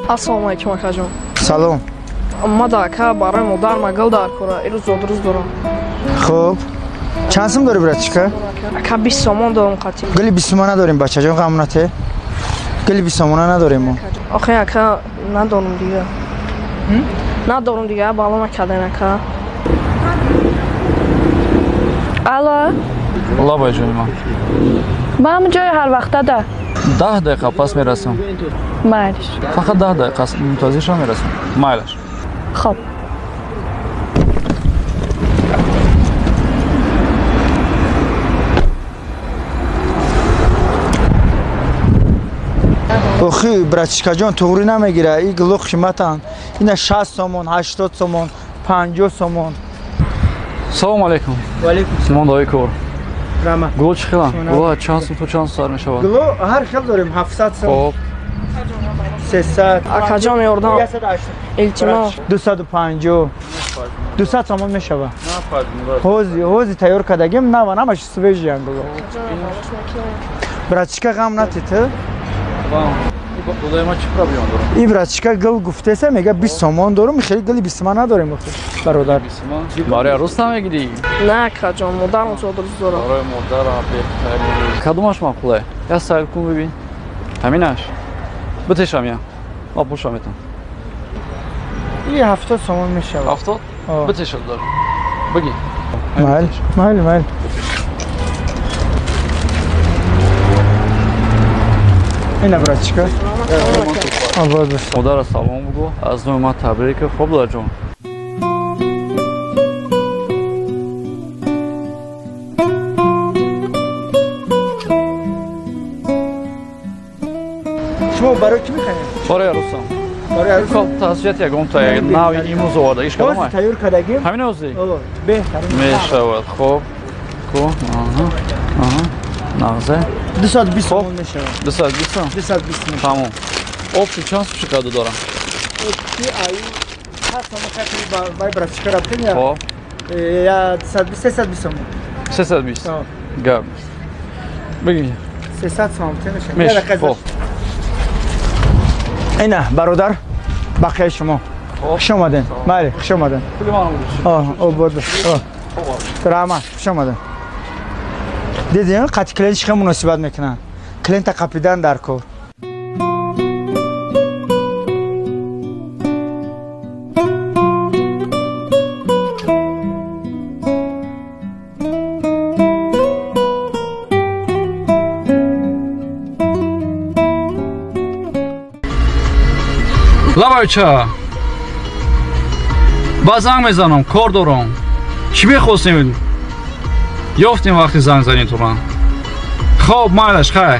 Assalomu alaykum akajon. Salom. Omada aka برای مادر مگل در کاره. ایروز روز دارم. خب. چند سوم داری براتچیکا؟ اکا 20 تومان دارم قطعی. گلی 20 تومان نداریم بچه جان قمنته. گلی 20 تومان نداریم ما. آخه اکا ندارم دیگه. ندارم دیگه بالا نکردن اکا. الو. الله بای جون من جای هر وقت ده. 10 دقیقه پس میرسم. مایلش. فقط 10 دقیقه است. منتظر شما میرسم. مایلش. خب. اوخی براتچیکا جان توری نمیگیره. این گلوخ قیمتان. اینا 60 تومان، 80 تومان، 50 تومان. سلام علیکم. و علیکم سلام دایی کور. رحمت. گل چی خیلی؟ گل چند تو چند سال میشود؟ گلو هر خیل داریم 700 تومان. خب. 300. اکا جان یاردم. 250. 200 تومان میشود. حوزی تیار کردگیم نه و نماش سویجی انگلو. براتچیکا غم نتیته؟ ما چی پرابلم دارم؟ این براتچیکا گل گفته سه میگه 20 تومان دارم میخوای گلی 20 تومان نداریم برادر. 20 تومان؟ برای عروس نمیگیری؟ نه اکا جان مادرم روز دارم. برای مادر بهتری. کدومش معقوله؟ یا سعی کن ببین. همینش. بتشم یا. ما پوشم میتونم. این 70 تومان میشود. 70؟ بتشم دارم. بگی. مال. اینا براتچیکا. آباد باش. مادر سلام بگو. از نوع ما تبریک خوب دار جون. شما برای کی میخواین؟ برای عروسم. برای عروس. خب تصویت یکم تا یک نوی ایموز آورده. ایش کدومه؟ حوزی تیار کردگیم. همین حوزی؟ بهترین. میشود. خب. نغزه. 220 تومان میشود. 220 هم؟ 220 میشود. تمام. آبشی چند سوچه کده دارم؟ کی ای هست ما خیلی بای براتچیکا رفتیم یا؟ خب. یا 220 320 تومان. 320. گرم. بگی. 300 تومان میشه. خب. اینا برادر بقیه شما. خوش آمدین. بله خوش آمدین. پولی ما نمودش. آباد باش. رحمت خوش آمدین. دیدین قطع کلینش خیلی مناسبت میکنن. کلینت قپیدن در کار. لبایچه با زنگ میزنم کار دارم چی بخواستیم یافتیم وقتی زنگ زنیم تو من خب مالش خیلی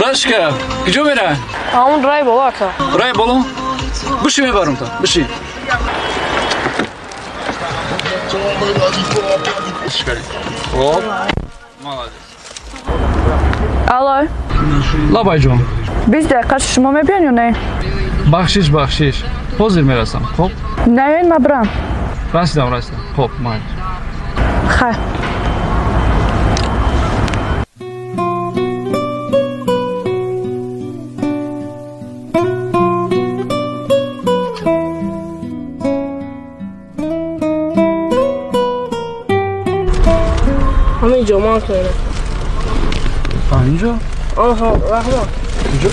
Дашка, куҷо мерай? همون رای بالا اکا. Рай боло? Биши мебарам то, биши. Хоп. Молодец. الو. Лабай ҷон. 20 دقیقه شما میبین یا نه؟ Бахшиш. Ҳозир мерасам, хоп? نه من برم. Расидам. Хоп, майли. خیر. همینجا مان کنه. اینجا؟ آها رحمان. اینجا؟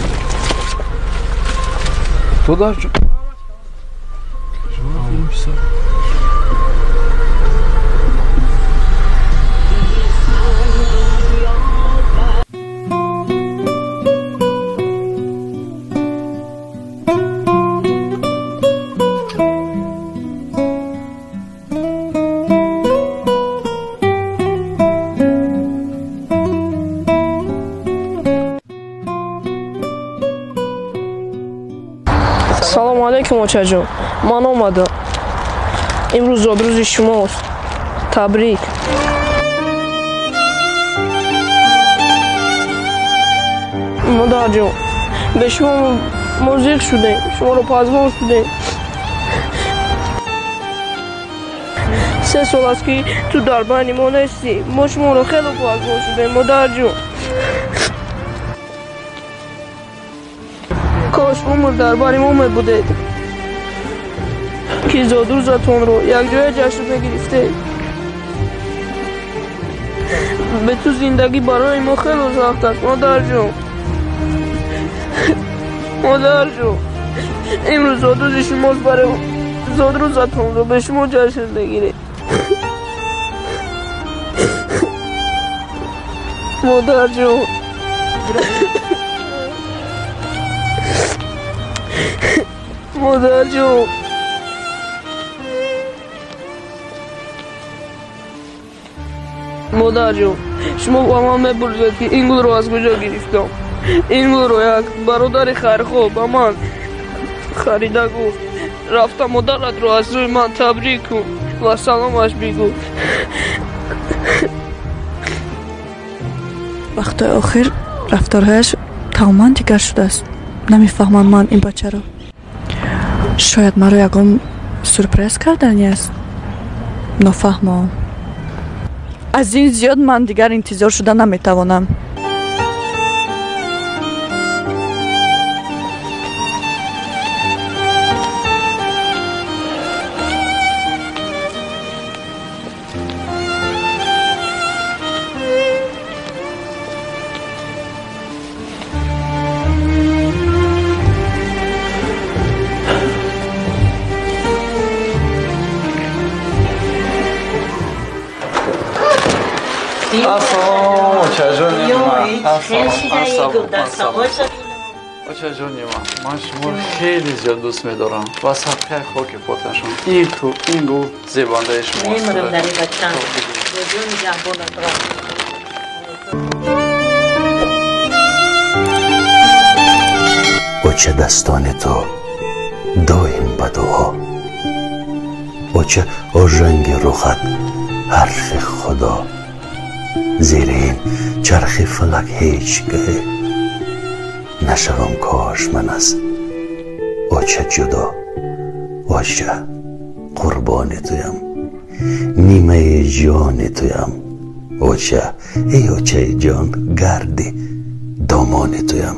تو دار جو؟ سلام علیکم آچه جان. من آمدم. امروز روز شماست. تبریک. مادر جون به شما موزیک شده، شما رو پازگان شده. 3 سال است که تو در بین ما نیستی. ما شما رو خیلی پازگان شده مادر جون. کاش عمر در بین ما می بودید که زاد روزتون رو یک جای جشن بگرفته. به تو زندگی برای ما خیلی سخت است مادر جون. مادر جون امروز زاد روز شماست، برای زاد روزتون رو به شما جشن بگیرید. مادر جون مادر جون مادر جون شما با من می‌پرسید که این گل رو از کجا گرفتم. این گل رو یک برادر خیرخواه به من خریده گفت. رفتم مادرت رو از روی من تبریک کن و سلامش بگو. وقت آخر رفتارهایش تماما دیگر شده است. نمیفهمم من این بچه رو. شاید مرا یکم سورپرایز کردنی است. نفهمم. از این زیاد من دیگر انتظار شده نمیتوانم. من شما خیلی زیاد دوست می‌دارم و صدقه خاک پاتشون. این تو این گو زیبنده شما است. میمونم در این بچه‌م. جون جهبونم و چه دستان تو دایم به دعا و چه رنگ رخت حرف خدا زیر این چرخ فلک هیچ گه نشوم کاش من از و چه جدا و چه قربان تویم نیمه جان تویم و چه جان گردی دامان تویم